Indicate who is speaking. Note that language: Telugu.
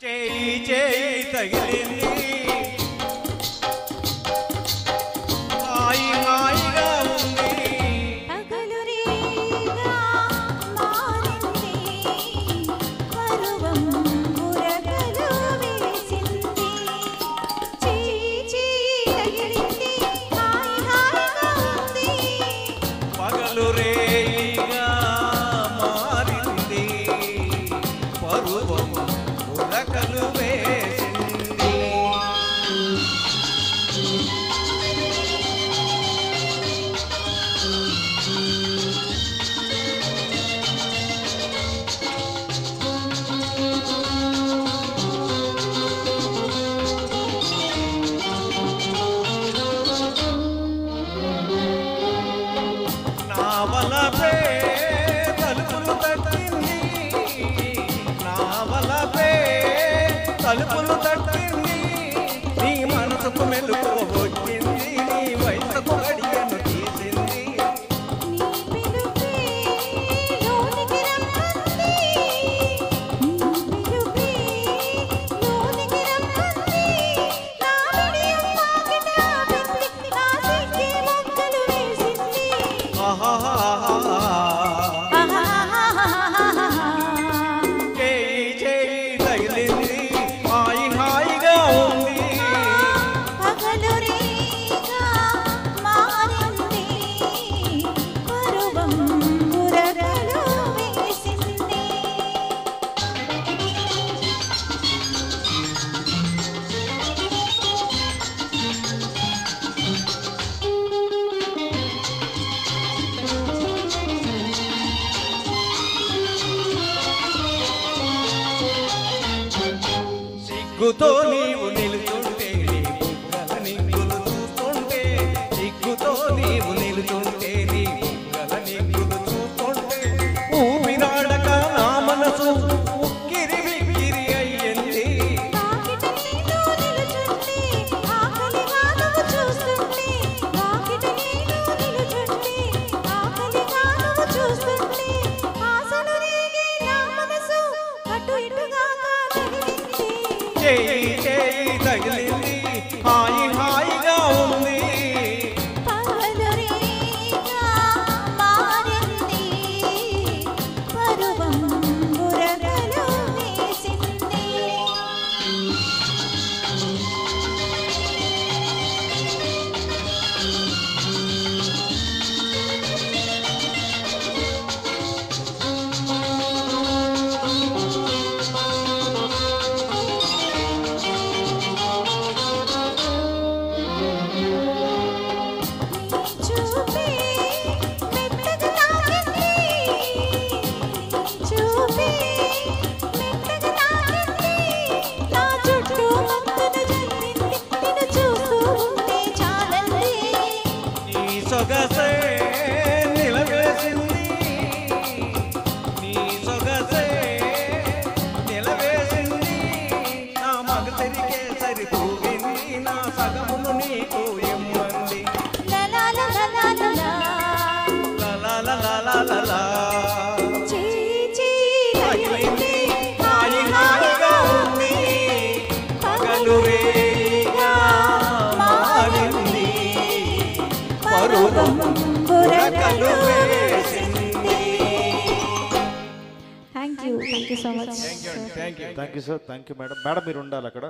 Speaker 1: చేయి చేయి తగిలింది హాయి హాయిగా ఉంది
Speaker 2: పగలు రేగా మారింది పరువం బురకలు వేసింది చేయి చేయి తగిలింది హాయి హాయిగా ఉంది
Speaker 1: పగలు రేగా మారింది పరువం బురకలు వేసింది నావలపే తలుపులు తట్టింది నావలపే తలుపులు తట్టింది నీ మనసుకు మెలుకు వచ్చింది నీ వయసుకు గడియను తీసింది
Speaker 2: నీ పిలుపే లోనికి రమ్మంది నీ పిలుపే లోనికి రమ్మంది నా విడియం పాకిట ఆపింది నా సిక్కి మొక్కలు వేసింది
Speaker 1: ఆహాహాహా. చేయి చేయి తగిలింది హాయి హాయిగా ఉంది
Speaker 2: పగలు రేగా మారింది పరువం బురకలు వేసింది
Speaker 1: సిగ్గుతో నీవు నిలుచుంటే నీ బుగ్గల నిగ్గులు చూస్తుంటే సిగ్గుతో నీవు నిలుచుంటే నీ బుగ్గల నిగ్గులు చూస్తుంటే ఊపిరాడక నా మనసు ఉక్కిరి బిక్కిరి అయ్యింది
Speaker 2: వాకిట నేను నిలుచుంటే ఆకలిగా నువ్వు చూస్తుంటే వాకిట నేను నిలుచుంటే ఆకలిగా నువ్వు చూస్తుంటే ఆశలు రేగే నా మనసు అటు ఇటుగా కదిలింది
Speaker 1: చేయి చేయి తగిలింది హాయి హాయిగా ఉంది
Speaker 2: పగలు రేగా మారింది పరువం బురకలు వేసింది చూపే మెత్తగా తాకింది చూపే మెత్తగా తాకింది నా చుట్టూ మత్తును జల్లింది నిన్ను చూస్తూ ఉంటే చాలంది
Speaker 1: నీ సొగసే నిలవేసింది నీ సొగసే నిలవేసింది నా మగతరికే సరితూగింది నా సగమును నీకు ఇమ్మంది
Speaker 2: లలా లలా లలా
Speaker 1: లలలలలలలా.
Speaker 2: చేయి చేయి
Speaker 1: తగిలింది హాయి హాయిగా ఉంది పగలు రేగా మారింది పరువం బురకలు వేసింది.
Speaker 2: Thank you so much
Speaker 1: thank you
Speaker 3: thank you sir, thank you madam. Madam మీరు ఉండాలి అక్కడ.